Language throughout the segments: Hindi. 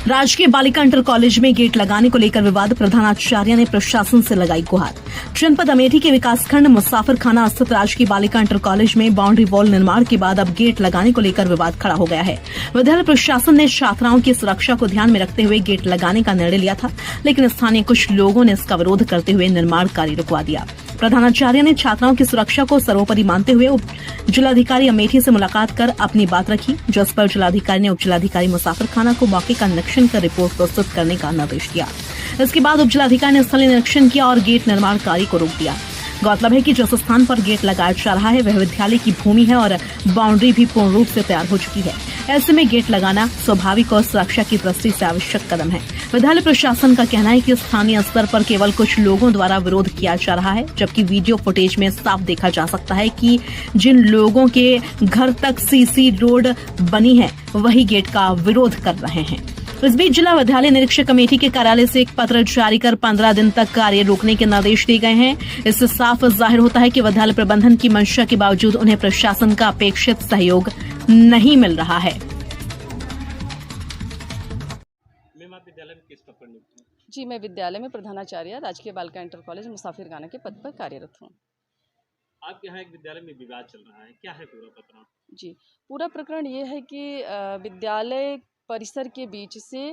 राजकीय बालिका इंटर कॉलेज में गेट लगाने को लेकर विवाद, प्रधानाचार्य ने प्रशासन से लगाई गुहार। जनपद अमेठी के विकासखंड मुसाफिर खाना स्थित राजकीय बालिका इंटर कॉलेज में बाउंड्री वॉल निर्माण के बाद अब गेट लगाने को लेकर विवाद खड़ा हो गया है। विद्यालय प्रशासन ने छात्राओं की सुरक्षा को ध्यान में रखते हुए गेट लगाने का निर्णय लिया था, लेकिन स्थानीय कुछ लोगों ने इसका विरोध करते हुए निर्माण कार्य रुकवा दिया। प्रधानाचार्य ने छात्राओं की सुरक्षा को सर्वोपरि मानते हुए उप जिलाधिकारी अमेठी से मुलाकात कर अपनी बात रखी, जिस पर जिलाधिकारी ने उप जिलाधिकारी मुसाफिर खाना को मौके का निरीक्षण कर रिपोर्ट प्रस्तुत करने का निर्देश दिया। इसके बाद उप जिलाधिकारी ने स्थलीय निरीक्षण किया और गेट निर्माण कार्य को रोक दिया। गौरतलब है कि जिस स्थान पर गेट लगाया जा रहा है वह विद्यालय की भूमि है और बाउंड्री भी पूर्ण रूप से तैयार हो चुकी है। ऐसे में गेट लगाना स्वाभाविक और सुरक्षा की दृष्टि से आवश्यक कदम है। विद्यालय प्रशासन का कहना है कि स्थानीय स्तर पर केवल कुछ लोगों द्वारा विरोध किया जा रहा है, जबकि वीडियो फुटेज में साफ देखा जा सकता है कि जिन लोगों के घर तक सीसी रोड बनी है वही गेट का विरोध कर रहे हैं। इस बीच जिला विद्यालय निरीक्षक कमेटी के कार्यालय से एक पत्र जारी कर 15 दिन तक कार्य रोकने के निर्देश दिए गए हैं। इससे साफ जाहिर होता है कि विद्यालय प्रबंधन की मंशा के बावजूद उन्हें प्रशासन का अपेक्षित सहयोग नहीं मिल रहा है। विद्यालय में किस पद पर नियुक्त हैं? जी, मैं विद्यालय में प्रधानाचार्य राजकीय बालिका इंटर कॉलेज मुसाफिर खाना के पद पर कार्यरत हूँ। आपके यहाँ एक विद्यालय में विवाद चल रहा है, क्या है पूरा प्रकरण? जी, पूरा प्रकरण ये है कि विद्यालय परिसर के बीच से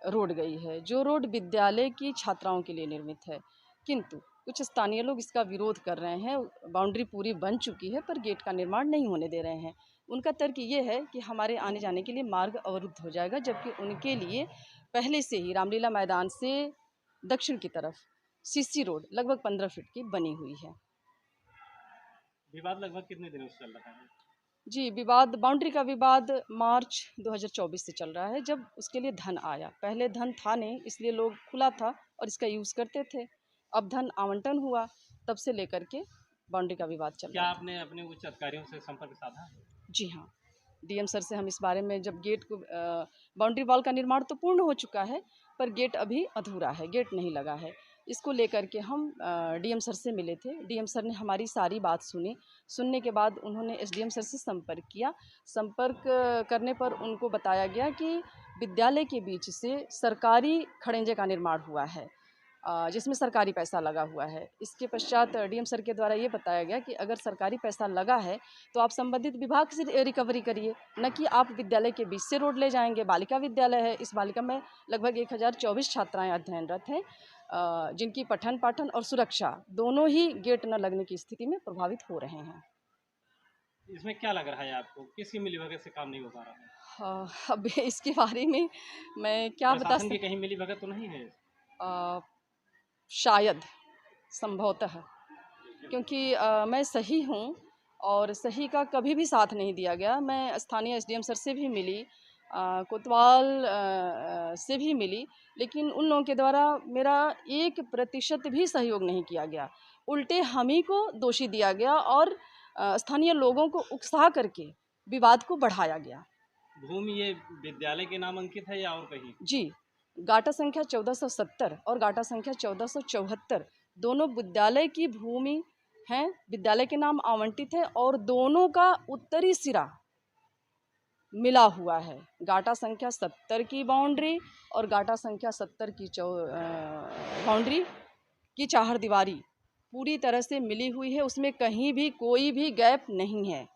रोड गई है, जो रोड विद्यालय की छात्राओं के लिए निर्मित है, किंतु कुछ स्थानीय लोग इसका विरोध कर रहे हैं। बाउंड्री पूरी बन चुकी है पर गेट का निर्माण नहीं होने दे रहे हैं। उनका तर्क ये है कि हमारे आने जाने के लिए मार्ग अवरुद्ध हो जाएगा, जबकि उनके लिए पहले से ही रामलीला मैदान से दक्षिण की तरफ सीसी रोड लगभग 15 फीट की बनी हुई है। विवाद लगभग कितने दिनों से चल रहा है? जी, विवाद बाउंड्री का विवाद मार्च 2024 से चल रहा है, जब उसके लिए धन आया। पहले धन था नहीं, इसलिए लोग खुला था और इसका यूज़ करते थे। अब धन आवंटन हुआ, तब से लेकर के बाउंड्री का विवाद चल रहा है। क्या आपने अपने उच्च अधिकारियों से संपर्क साधा? जी हाँ, डीएम सर से हम इस बारे में, जब गेट को बाउंड्री वॉल का निर्माण तो पूर्ण हो चुका है पर गेट अभी अधूरा है, गेट नहीं लगा है। इसको लेकर के हम डीएम सर से मिले थे। डीएम सर ने हमारी सारी बात सुनी। सुनने के बाद उन्होंने एसडीएम सर से संपर्क किया। संपर्क करने पर उनको बताया गया कि विद्यालय के बीच से सरकारी खड़ंजे का निर्माण हुआ है, जिसमें सरकारी पैसा लगा हुआ है। इसके पश्चात डीएम सर के द्वारा ये बताया गया कि अगर सरकारी पैसा लगा है तो आप संबंधित विभाग से रिकवरी करिए, न कि आप विद्यालय के बीच से रोड ले जाएंगे। बालिका विद्यालय है, इस बालिका में लगभग 1024 छात्राएं अध्ययनरत हैं, जिनकी पठन पाठन और सुरक्षा दोनों ही गेट न लगने की स्थिति में प्रभावित हो रहे हैं। इसमें क्या लग रहा है आपको, किसकी मिलीभगत से काम नहीं हो पा रहा है? अब इसके बारे में मैं क्या बता सकती, कहीं मिलीभगत तो नहीं है? शायद, संभवतः, क्योंकि मैं सही हूँ और सही का कभी भी साथ नहीं दिया गया। मैं स्थानीय एसडीएम सर से भी मिली, कोतवाल से भी मिली, लेकिन उन लोगों के द्वारा मेरा 1% भी सहयोग नहीं किया गया। उल्टे हम ही को दोषी दिया गया और स्थानीय लोगों को उकसा करके विवाद को बढ़ाया गया। भूमि ये विद्यालय के नाम अंकित है या और कहीं? जी, गाटा संख्या 1470 और गाटा संख्या 1474 दोनों विद्यालय की भूमि हैं, विद्यालय के नाम आवंटित है और दोनों का उत्तरी सिरा मिला हुआ है। गाटा संख्या 70 की बाउंड्री और गाटा संख्या 70 की बाउंड्री की चार दीवारी पूरी तरह से मिली हुई है, उसमें कहीं भी कोई भी गैप नहीं है।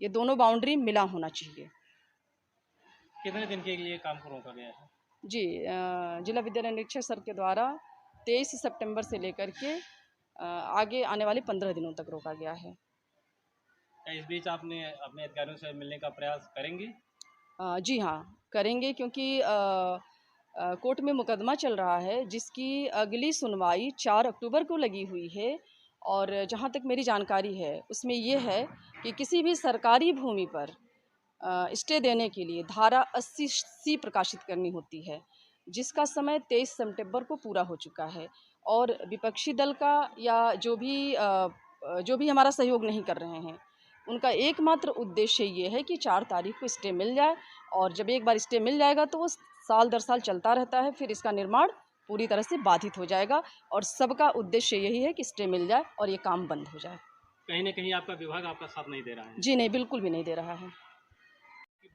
ये दोनों बाउंड्री मिला होना चाहिए। कितने दिन के लिए काम को रोका गया है? जी, जिला विद्यालय निरीक्षक सर के द्वारा 23 सितंबर से लेकर के आगे आने वाले 15 दिनों तक रोका गया है। इस बीच आपने अपने अधिकारियों से मिलने का प्रयास करेंगे? जी हाँ, करेंगे, क्योंकि कोर्ट में मुकदमा चल रहा है जिसकी अगली सुनवाई 4 अक्टूबर को लगी हुई है और जहाँ तक मेरी जानकारी है उसमें ये है कि किसी भी सरकारी भूमि पर स्टे देने के लिए धारा 80C प्रकाशित करनी होती है, जिसका समय 23 सितंबर को पूरा हो चुका है और विपक्षी दल का या जो भी हमारा सहयोग नहीं कर रहे हैं, उनका एकमात्र उद्देश्य ये है कि 4 तारीख को स्टे मिल जाए और जब एक बार स्टे मिल जाएगा तो वो साल दर साल चलता रहता है, फिर इसका निर्माण पूरी तरह से बाधित हो जाएगा और सबका उद्देश्य यही है कि स्टे मिल जाए और ये काम बंद हो जाए। कहीं ना कहीं आपका विभाग आपका साथ नहीं दे रहा है? जी नहीं, बिल्कुल भी नहीं दे रहा है।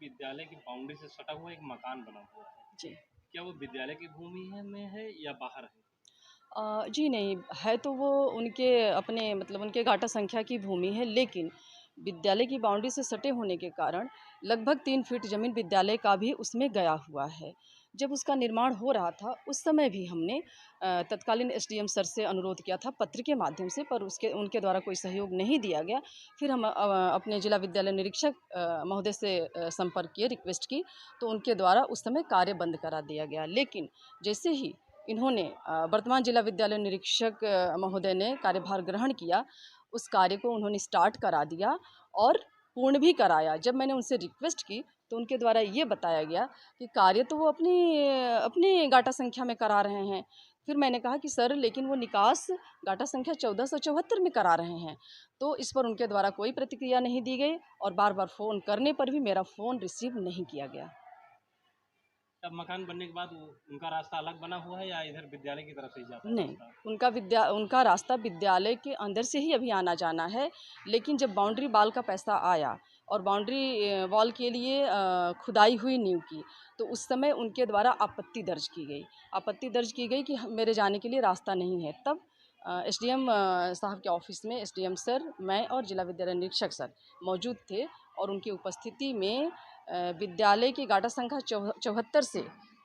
विद्यालय की बाउंड्री से सटा हुआ एक मकान बना हुआ है जी, क्या वो विद्यालय की भूमि में है या बाहर है? जी नहीं, है तो वो उनके अपने मतलब उनके घाटा संख्या की भूमि है, लेकिन विद्यालय की बाउंड्री से सटे होने के कारण लगभग 3 फीट ज़मीन विद्यालय का भी उसमें गया हुआ है। जब उसका निर्माण हो रहा था, उस समय भी हमने तत्कालीन एसडीएम सर से अनुरोध किया था पत्र के माध्यम से, पर उसके उनके द्वारा कोई सहयोग नहीं दिया गया। फिर हम अपने जिला विद्यालय निरीक्षक महोदय से संपर्क किए, रिक्वेस्ट की, तो उनके द्वारा उस समय कार्य बंद करा दिया गया। लेकिन जैसे ही इन्होंने वर्तमान जिला विद्यालय निरीक्षक महोदय ने कार्यभार ग्रहण किया, उस कार्य को उन्होंने स्टार्ट करा दिया और पूर्ण भी कराया। जब मैंने उनसे रिक्वेस्ट की तो उनके द्वारा ये बताया गया कि कार्य तो वो अपनी अपनी गाटा संख्या में करा रहे हैं। फिर मैंने कहा कि सर लेकिन वो निकास गाटा संख्या 1474 में करा रहे हैं। तो इस पर उनके द्वारा कोई प्रतिक्रिया नहीं दी गई और बार-बार फ़ोन करने पर भी मेरा फ़ोन रिसीव नहीं किया गया। तब मकान बनने के बाद उनका रास्ता अलग बना हुआ है या इधर विद्यालय की तरफ से ही जाता है नहीं, रास्ता? उनका रास्ता विद्यालय के अंदर से ही अभी आना-जाना है, लेकिन जब बाउंड्री वॉल का पैसा आया और बाउंड्री वॉल के लिए खुदाई हुई नींव की, तो उस समय उनके द्वारा आपत्ति दर्ज की गई। आपत्ति दर्ज की गई कि मेरे जाने के लिए रास्ता नहीं है। तब एसडीएम साहब के ऑफ़िस में एसडीएम सर, मैं और जिला विद्यालय निरीक्षक सर मौजूद थे और उनकी उपस्थिति में विद्यालय की गाटा संख्या 74 से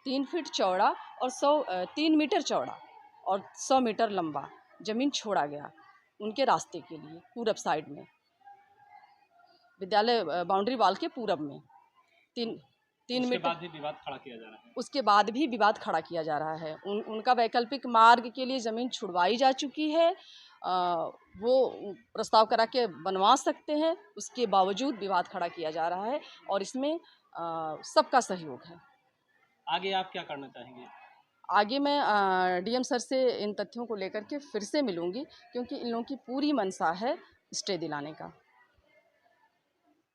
3 फीट चौड़ा और 3 मीटर चौड़ा और 100 मीटर लंबा ज़मीन छोड़ा गया उनके रास्ते के लिए पूरब साइड में, विद्यालय बाउंड्री वॉल के पूरब में 3 उसके मीटर। बाद भी विवाद खड़ा किया जा रहा है। उसके बाद भी विवाद खड़ा किया जा रहा है। उनका वैकल्पिक मार्ग के लिए ज़मीन छुड़वाई जा चुकी है। वो प्रस्ताव करा के बनवा सकते हैं, उसके बावजूद विवाद खड़ा किया जा रहा है और इसमें सबका सहयोग है। आगे आप क्या करना चाहेंगे? आगे मैं डीएम सर से इन तथ्यों को लेकर के फिर से मिलूँगी, क्योंकि इन लोगों की पूरी मंशा है स्टे दिलाने का।